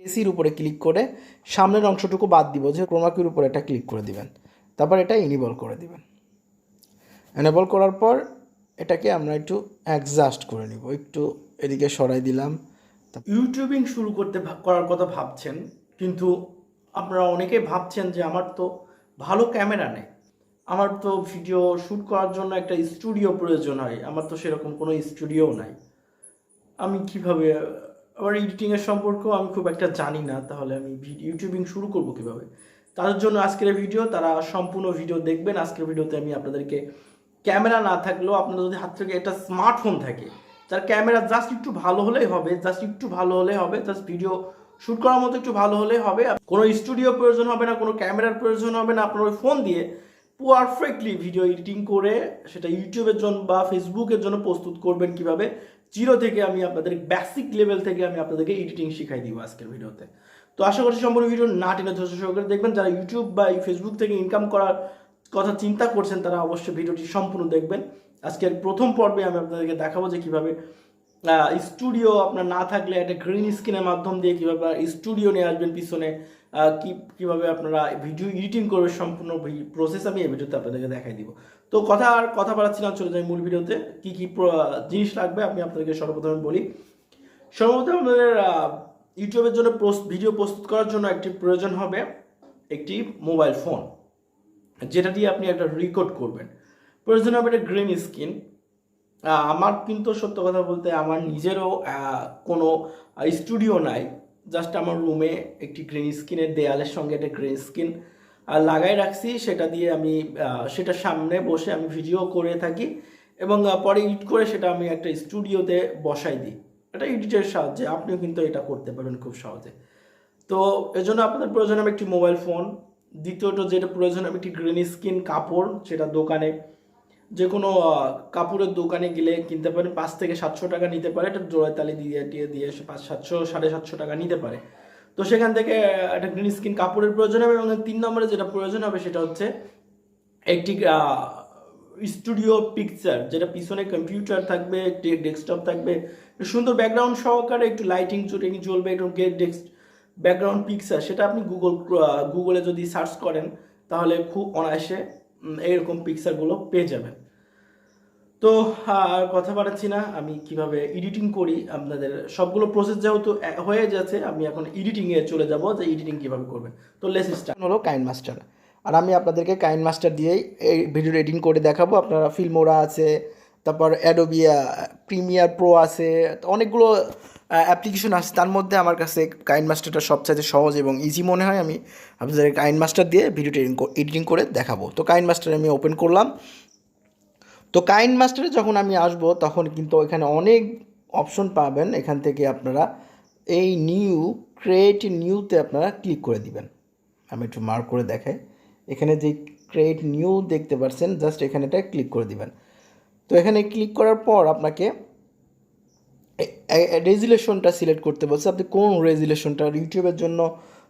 এসির উপরে ক্লিক করে সামনের অংশটুকু বাদ দিব, যে ক্রোমাকির উপরে এটা ক্লিক করে দিবেন, তারপর এটা ইনেবল করে দিবেন। এনেবল করার পর এটাকে আমরা একটু অ্যাডজাস্ট করে নিব, একটু এদিকে সরাই দিলাম। ইউটিউবিং শুরু করার কথা ভাবছেন, কিন্তু আপনারা অনেকে ভাবছেন যে আমার তো ভালো ক্যামেরা নেই, আমার তো ভিডিও শ্যুট করার জন্য একটা স্টুডিও প্রয়োজন হয়, আমার তো সেরকম কোনো স্টুডিও নাই, আমি কিভাবে, আবার এডিটিংয়ের সম্পর্কেও আমি খুব একটা জানি না, তাহলে আমি ইউটিউবিং শুরু করব কিভাবে? তাদের জন্য আজকের ভিডিও, তারা সম্পূর্ণ ভিডিও দেখবেন। আজকের ভিডিওতে আমি আপনাদেরকে ক্যামেরা না থাকলেও আপনাদের যদি হাত থেকে একটা স্মার্টফোন থাকে, যার ক্যামেরা জাস্ট একটু ভালো হলেই হবে, জাস্ট ভিডিও শ্যুট করার মতো একটু ভালো হলেই হবে, কোনো স্টুডিও প্রয়োজন হবে না, কোনো ক্যামেরার প্রয়োজন হবে না, আপনার ওই ফোন দিয়ে পারফেক্টলি ভিডিও এডিটিং করে সেটা ইউটিউবের জন্য বা ফেসবুকের জন্য প্রস্তুত করবেন কিভাবে, জিরো থেকে আমি আপনাদের বেসিক লেভেল থেকে আমি আপনাদেরকে এডিটিং শিখাই দিব আজকের ভিডিওতে। তো আশা করছি সম্পূর্ণ ভিডিও না টেনে ধৈর্য সহকারে দেখবেন। যারা ইউটিউব বা ফেসবুক থেকে ইনকাম করার কথা চিন্তা করছেন তারা অবশ্যই ভিডিওটি সম্পূর্ণ দেখবেন। আজকের প্রথম পর্বে আমি আপনাদেরকে দেখাবো যে কীভাবে স্টুডিও আপনার না থাকলে একটা গ্রিন স্ক্রিনের মাধ্যম দিয়ে কীভাবে স্টুডিও নিয়ে আসবেন পিছনে, কীভাবে আপনারা ভিডিও এডিটিং করবে, সম্পূর্ণ প্রসেস আমি এই ভিডিওতে আপনাদেরকে দেখাই দিব। তো কথা বাড়াচ্ছি না, চলে যাই মূল ভিডিওতে। কী কী জিনিস লাগবে আমি আপনাদেরকে সর্বপ্রথমে বলি। সর্বপ্রথম আপনাদের ইউটিউবের জন্য ভিডিও প্রস্তুত করার জন্য একটি প্রয়োজন হবে একটি মোবাইল ফোন, যেটা দিয়ে আপনি একটা রেকর্ড করবেন। প্রয়োজন হবে একটা গ্রিন স্ক্রিন। আমার কিন্তু সত্য কথা বলতে আমার নিজেরও কোনো স্টুডিও নাই, জাস্ট আমার রুমে একটি গ্রিন স্ক্রিনের দেয়ালের সঙ্গে একটা গ্রিন স্ক্রিন লাগাই রাখছি, সেটা দিয়ে আমি সেটার সামনে বসে আমি ভিডিও করে থাকি এবং পরে এডিট করে সেটা আমি একটা স্টুডিওতে বসাই দিই। এটা এডিটের সাহায্যে আপনিও কিন্তু এটা করতে পারবেন খুব সহজে। তো এজন্য আপনাদের প্রয়োজন হবে একটি মোবাইল ফোন। দ্বিতীয়ত যেটা প্রয়োজন হবে একটি গ্রিন স্ক্রিন কাপড়, সেটা দোকানে যে কোনো কাপড়ের দোকানে গেলে কিনতে পারেন, 5 থেকে 700 টাকা নিতে পারে, এটা জোড়ায় তালি দিয়ে 500-700 750 টাকা নিতে পারে। তো সেখান থেকে একটা গ্রিন স্ক্রিন কাপড়ের প্রয়োজন হবে। এবং 3 নম্বরে যেটা প্রয়োজন হবে সেটা হচ্ছে একটি স্টুডিও পিকচার, যেটা পিছনে কম্পিউটার থাকবে, ডেস্কটপ থাকবে, সুন্দর ব্যাকগ্রাউন্ড সহকারে, একটু লাইটিং জ্বলবে, একটু ব্যাকগ্রাউন্ড পিকচার, সেটা আপনি গুগলে যদি সার্চ করেন তাহলে খুব অনায়াসে এইরকম পিকচারগুলো পেয়ে যাবেন। তো আর কথা বাড়াচ্ছি না, আমি কিভাবে এডিটিং করি আপনাদের সবগুলো প্রসেস যেহেতু হয়ে যাচ্ছে, আমি এখন এডিটিংয়ে চলে যাব যে এডিটিং কীভাবে করবেন। তো লেটস স্টার্ট। হলো কাইনমাস্টার, আর আমি আপনাদেরকে কাইনমাস্টার দিয়েই এই ভিডিও এডিটিং করে দেখাবো। আপনারা ফিল্মোরা আছে, তারপর অ্যাডোবি প্রিমিয়ার প্রো আছে, অনেকগুলো অ্যাপ্লিকেশন আছে, তার মধ্যে আমার কাছে কাইনমাস্টারটা সবচাইতে সহজ এবং ইজি মনে হয়। আমি আপনাদের কাইনমাস্টার দিয়ে ভিডিওটা এডিটিং করে দেখাবো। তো কাইনমাস্টার আমি ওপেন করলাম। তো কাইনমাস্টারে যখন আমি আসবো তখন কিন্তু এখানে অনেক অপশন পাবেন। এখান থেকে আপনারা এই ক্রিয়েট নিউতে আপনারা ক্লিক করে দিবেন। আমি একটু মার্ক করে দেখাই, এখানে যে ক্রিয়েট নিউ দেখতে পাচ্ছেন, জাস্ট এখানেটা ক্লিক করে দিবেন। তো এখানে ক্লিক করার পর আপনাকে রেজুলেশনটা সিলেক্ট করতে বলছে, আপনি কোন রেজুলেশনটা, ইউটিউবের জন্য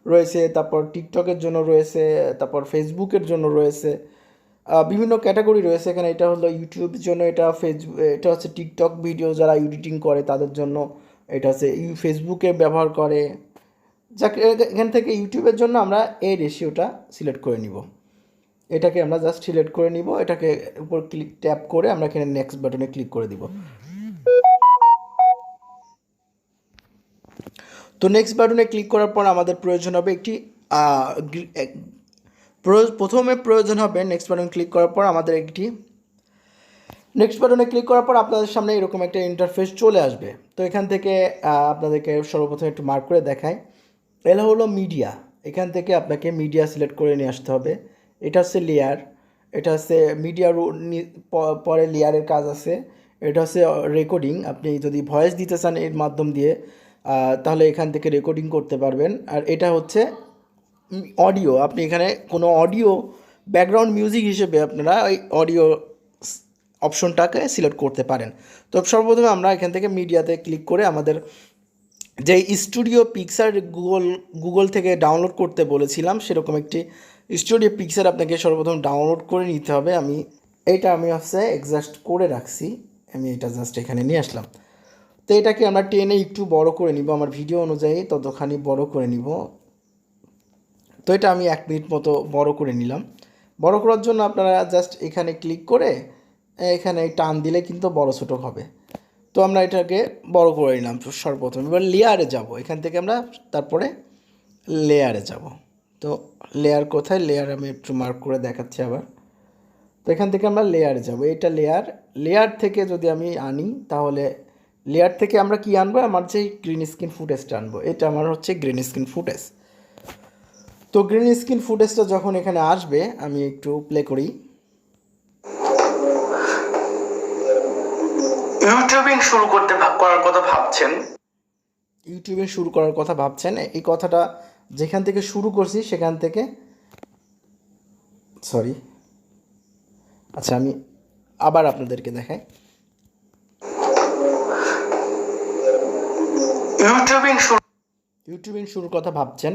রয়েছে, তারপর টিকটকের জন্য রয়েছে, তারপর ফেসবুকের জন্য রয়েছে, বিভিন্ন ক্যাটাগরি রয়েছে এখানে। এটা হলো ইউটিউবের জন্য, এটা হচ্ছে টিকটক ভিডিও যারা এডিটিং করে তাদের জন্য, এটা হচ্ছে ফেসবুকে ব্যবহার করে। যাকে এখান থেকে ইউটিউবের জন্য আমরা এই রেশিওটা সিলেক্ট করে নিব, এটাকে আমরা জাস্ট সিলেক্ট করে নিব, এটাকে উপর ট্যাপ করে আমরা এখানে নেক্সট বাটনে ক্লিক করে দিব। তো নেক্সট বাটনে ক্লিক করার পর আমাদের প্রয়োজন হবে একটি প্রথমে প্রয়োজন হবে নেক্সট বাটনে ক্লিক করার পর আমাদের একটি নেক্সট বাটনে ক্লিক করার পর আপনাদের সামনে এরকম একটা ইন্টারফেস চলে আসবে। তো এখান থেকে আপনাদেরকে সর্বপ্রথম একটু মার্ক করে দেখায়, এটা হলো মিডিয়া। এখান থেকে আপনাকে মিডিয়া সিলেক্ট করে নিয়ে আসতে হবে। এটা হচ্ছে লেয়ার, এটা হচ্ছে মিডিয়ার পরে লেয়ারের কাজ আছে। এটা হচ্ছে রেকর্ডিং, আপনি যদি ভয়েস দিতে চান এর মাধ্যম দিয়ে তাহলে এখান থেকে রেকর্ডিং করতে পারবেন। আর এটা হচ্ছে অডিও, আপনি এখানে কোনো অডিও ব্যাকগ্রাউন্ড মিউজিক হিসেবে আপনারা ওই অডিও অপশনটাকে সিলেক্ট করতে পারেন। তো সর্বপ্রথমে আমরা এখান থেকে মিডিয়াতে ক্লিক করে আমাদের যে স্টুডিও পিকচার গুগল থেকে ডাউনলোড করতে বলেছিলাম সেরকম একটি স্টুডিও পিকচার আপনাকে সর্বপ্রথম ডাউনলোড করে নিতে হবে। আমি হচ্ছে এক্সাস্ট করে রাখছি, আমি এটা জাস্ট এখানে নিয়ে আসলাম। তো এটাকে আমরা টেনে একটু বড় করে নিব, আমার ভিডিও অনুযায়ী ততখানি বড় করে নিব। তো এটা আমি 1 মিনিট মতো বড় করে নিলাম। বড় করার জন্য আপনারা জাস্ট এখানে ক্লিক করে এখানে টান দিলে কিন্তু বড় ছোটো হবে। তো আমরা এটাকে বড় করে নিলাম সর্বপ্রথম। এবার লেয়ারে যাব, এখান থেকে আমরা তারপরে লেয়ারে যাব। তো লেয়ার কোথায়, লেয়ার আমি একটু মার্ক করে দেখাচ্ছি আবার। তো এখান থেকে আমরা লেয়ারে যাব, এটা লেয়ার থেকে যদি আমি আনি তাহলে লেয়ার থেকে আমরা কি আনবো, আমার যে গ্রিন স্ক্রিন ফুটেজটা আনবো। এটা আমার হচ্ছে গ্রিন স্ক্রিন ফুটেজ। তো গ্রিন স্ক্রিন ফুটেজটা যখন এখানে আসবে আমি একটু প্লে করি। ইউটিউবিং শুরু করার কথা ভাবছেন, এই কথাটা যেখান থেকে শুরু করছি সেখান থেকে আচ্ছা আমি আবার আপনাদেরকে দেখাই। ইউটিউবিং শুরুর কথা ভাবছেন,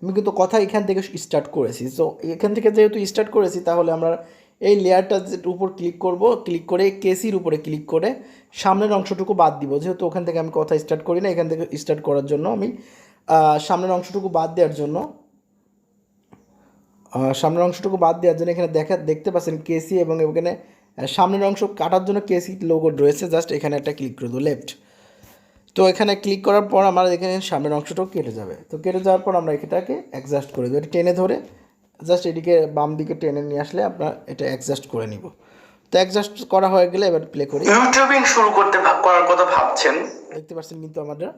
আমি কিন্তু কথা এখান থেকে স্টার্ট করেছি। সো এখান থেকে যেহেতু স্টার্ট করেছি তাহলে আমরা এই লেয়ারটার উপর ক্লিক করব, ক্লিক করে কেসির উপরে ক্লিক করে সামনের অংশটুকু বাদ দিব। যেহেতু ওখান থেকে আমি কথা স্টার্ট করি না, এখান থেকে স্টার্ট করার জন্য আমি সামনের অংশটুকু বাদ দেওয়ার জন্য এখানে দেখতে পাচ্ছেন কেসি, এবং এখানে সামনের অংশ কাটার জন্য কেসি লোগো রয়েছে। জাস্ট এখানে একটা ক্লিক করে দেবো লেফট। তো এখানে ক্লিক করার পর আমার এখানে সামনের অংশটাও কেটে যাবে। তো কেটে যাওয়ার পর আমরা এটাকে অ্যাডজাস্ট করে দেবো, এটা টেনে ধরে জাস্ট এদিকে বাম দিকে টেনে নিয়ে আসলে আপনার এটা অ্যাডজাস্ট করে নিব। তো অ্যাডজাস্ট করা হয়ে গেলে এবার প্লে করি। ইউটিউবিং করার কথা ভাবছেন, দেখতে পাচ্ছেন কিন্তু আমাদের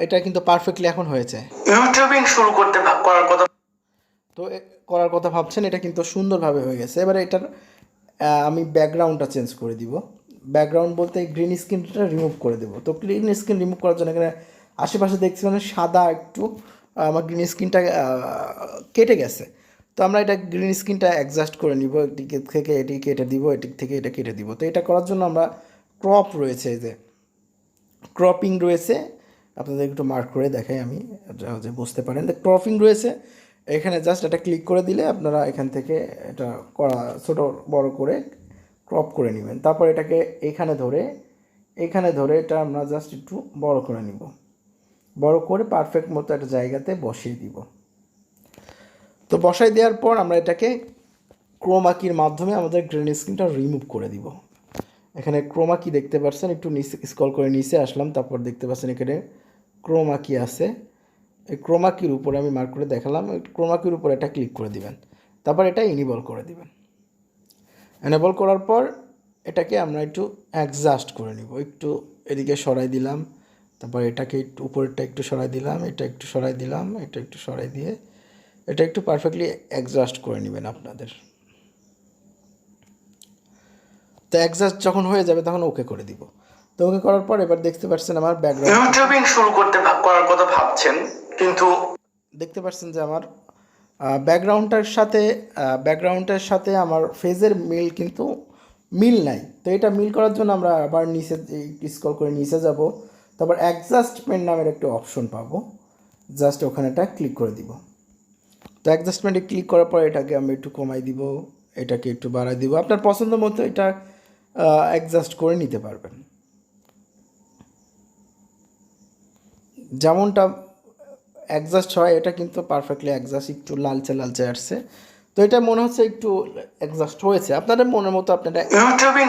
এটা কিন্তু পারফেক্টলি এখন হয়েছে। ইউটিউবিং করার কথা ভাবছেন, এটা কিন্তু সুন্দরভাবে হয়ে গেছে। এবারে এটার আমি ব্যাকগ্রাউন্ডটা চেঞ্জ করে দিব। ব্যাকগ্রাউন্ড বলতে গ্রিন স্ক্রিনটা রিমুভ করে দেবো। তো গ্রিন স্ক্রিন রিমুভ করার জন্য এখানে আশেপাশে দেখছি মানে সাদা একটু আমার গ্রিন স্ক্রিনটা কেটে গেছে। তো আমরা এটা গ্রিন স্ক্রিনটা অ্যাডজাস্ট করে নিব, এদিক থেকে এটি কেটে দিব, এদিক থেকে এটা কেটে দিব। তো এটা করার জন্য আমরা ক্রপ রয়েছে, এই যে ক্রপিং রয়েছে, আপনাদের একটু মার্ক করে দেখাই আমি যে বুঝতে পারেন। ক্রপিং রয়েছে এখানে, জাস্ট এটা ক্লিক করে দিলে আপনারা এখান থেকে এটা ছোটো বড় করে ক্রপ করে নেবেন। তারপর এটাকে এখানে ধরে এটা আমরা জাস্ট একটু বড় করে নিব, বড় করে পারফেক্ট মতো একটা জায়গাতে বসিয়ে দিব। তো বসাই দেওয়ার পর আমরা এটাকে ক্রোমা কির মাধ্যমে আমাদের গ্রিন স্ক্রিনটা রিমুভ করে দিব। এখানে ক্রোমা কি দেখতে পাচ্ছেন, একটু নিচে স্ক্রল করে নিচে আসলাম, তারপর দেখতে পাচ্ছেন এখানে ক্রোমা কি আছে। এই ক্রোমা কির উপরে আমি মার্ক করে দেখালাম, এই ক্রোমা কির উপরে এটা ক্লিক করে দিবেন। তারপর এটা ইনেবল করে দিবেন। এনেবল করার পর এটাকে আমরা একটু অ্যাডজাস্ট করে নিব, একটু এদিকে সরাই দিলাম, তারপর এটাকে একটু উপরেরটা একটু সরাই দিলাম, এটা একটু সরাই দিলাম, এটা একটু সরাই দিয়ে এটা একটু পারফেক্টলি অ্যাডজাস্ট করে নেবেন আপনাদের। তো অ্যাডজাস্ট যখন হয়ে যাবে তখন ওকে করে দিব। তো ওকে করার পর এবার দেখতে পাচ্ছেন আমার ব্যাকগ্রাউন্ড, ইউটিউবিং করার কথা ভাবছেন কিন্তু দেখতে পাচ্ছেন যে আমার ব্যাকগ্রাউন্ডের সাথে আমার ফেজের কিন্তু মিল নাই। তো এটা মিল করার জন্য আমরা আবার নিচে স্ক্রল করে নিচে যাব, তারপর অ্যাডজাস্টমেন্ট নামের একটা অপশন পাবো, জাস্ট ওখানে এটা ক্লিক করে দিব। তো অ্যাডজাস্টমেন্টে ক্লিক করার পর এটাকে আমি একটু কমাই দিব, এটাকে একটু বাড়াই দিব, আপনার পছন্দ মতো এটা অ্যাডজাস্ট করে নিতে পারবেন যেমনটা অ্যাডজাস্ট হয়। এটা কিন্তু পারফেক্টলি অ্যাডজাস্ট, একটু লালচে আসছে। তো এটা মনে হচ্ছে একটু অ্যাডজাস্ট হয়েছে, আপনাদের মনের মতো আপনারা ইউটিউবিং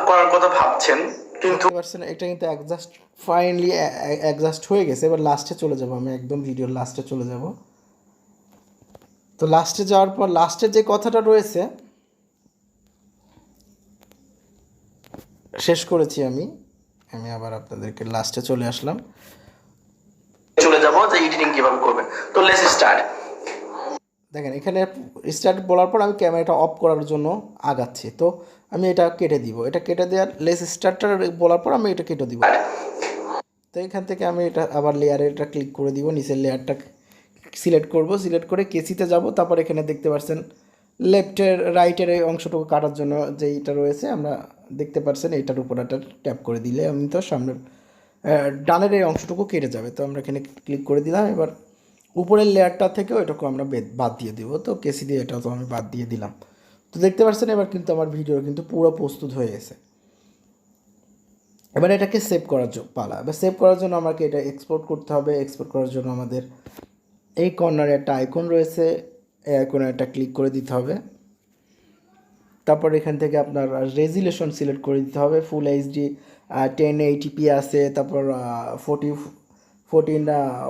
করার কথা ভাবছেন কিন্তু পারছেন এটা কিন্তু অ্যাডজাস্ট ফাইনালি অ্যাডজাস্ট হয়ে গেছে। এবার লাস্টে চলে যাব, আমি একদম ভিডিওর লাস্টে চলে যাব। তো লাস্টে যাওয়ার পর লাস্টে যে কথাটা রয়েছে শেষ করেছি আমি আবার আপনাদেরকে লাস্টে চলে আসলাম, চলে যাব যে এডিটিং কিভাবে করবেন। তো লেটস স্টার্ট। দেখেন এখানে স্টার্ট বলার পর আমি ক্যামেরাটা অফ করার জন্য আগাচ্ছি। তো আমি এটা কেটে দিব, এটা কেটে দেওয়ার লেটস স্টার্টটা বলার পর আমি এটা কেটে দিব। তো এখান থেকে আমি এটা আবার লেয়ারে এটা ক্লিক করে দিব, নিচের লেয়ারটা সিলেক্ট করব, সিলেক্ট করে কেসিতে যাব। তারপর এখানে দেখতে পাচ্ছেন লেফটের রাইটের এই অংশটুকু কাটার জন্য যেইটা রয়েছে আমরা দেখতে পাচ্ছেন, এইটার উপর একটা ট্যাপ করে দিলে আমি তো সামনের ডানের এই অংশটুকু কেটে যাবে। তো আমরা এখানে ক্লিক করে দিলাম। এবার উপরের লেয়ারটা থেকেও এটাকে আমরা বাদ দিয়ে দেবো। তো কেসি দিয়ে এটাও তো আমি বাদ দিয়ে দিলাম। তো দেখতে পাচ্ছেন এবার কিন্তু আমার ভিডিও কিন্তু পুরো প্রস্তুত হয়ে গেছে। এবার এটাকে সেভ করার পালা। এবার সেভ করার জন্য আমাকে এটা এক্সপোর্ট করতে হবে। এক্সপোর্ট করার জন্য আমাদের এই কর্নারে একটা আইকন রয়েছে, এই আইকনে একটা ক্লিক করে দিতে হবে। তারপর এখান থেকে আপনার রেজুলেশন সিলেক্ট করে দিতে হবে। ফুল এইচডি 1080p আছে, তারপর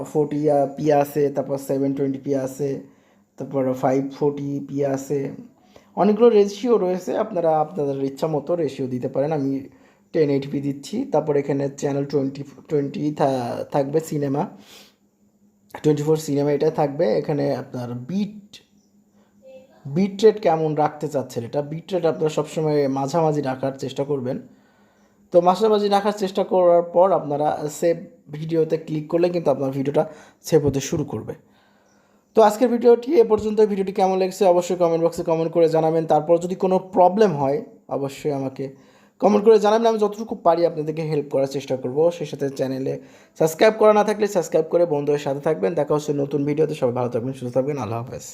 40p আছে, তারপর 720p আছে, তারপর 540p আছে, অনেকগুলো রেশিও রয়েছে। আপনারা আপনাদের ইচ্ছা মতো রেশিও দিতে পারেন। আমি 1080p দিচ্ছি। তারপর এখানে চ্যানেল 20 থাকবে, সিনেমা 24 সিনেমা এটা থাকবে। এখানে আপনার বিট রেট কেমন রাখতে চাচ্ছেন, এটা বিট রেট আপনারা সবসময় মাঝামাঝি রাখার চেষ্টা করবেন। তো মাঝামাঝি রাখার চেষ্টা করার পর আপনারা সেভ ভিডিওতে ক্লিক করলে কিন্তু আপনার ভিডিওটা সেভ হতে শুরু করবে। তো আজকের ভিডিওটি এ পর্যন্ত। ভিডিওটি কেমন লেগেছে অবশ্যই কমেন্ট বক্সে কমেন্ট করে জানাবেন। তারপর যদি কোনো প্রবলেম হয় অবশ্যই আমাকে কমেন্ট করে জানাবেন, আমি যতটুকু পারি আপনাদেরকে হেল্প করার চেষ্টা করব। সেই সাথে চ্যানেলে সাবস্ক্রাইব করা না থাকলে সাবস্ক্রাইব করে বন্ধুদের সাথে থাকবেন। দেখা হচ্ছে নতুন ভিডিওতে। সবাই ভালো থাকবেন, সুস্থ থাকবেন। আল্লাহ হাফেজ।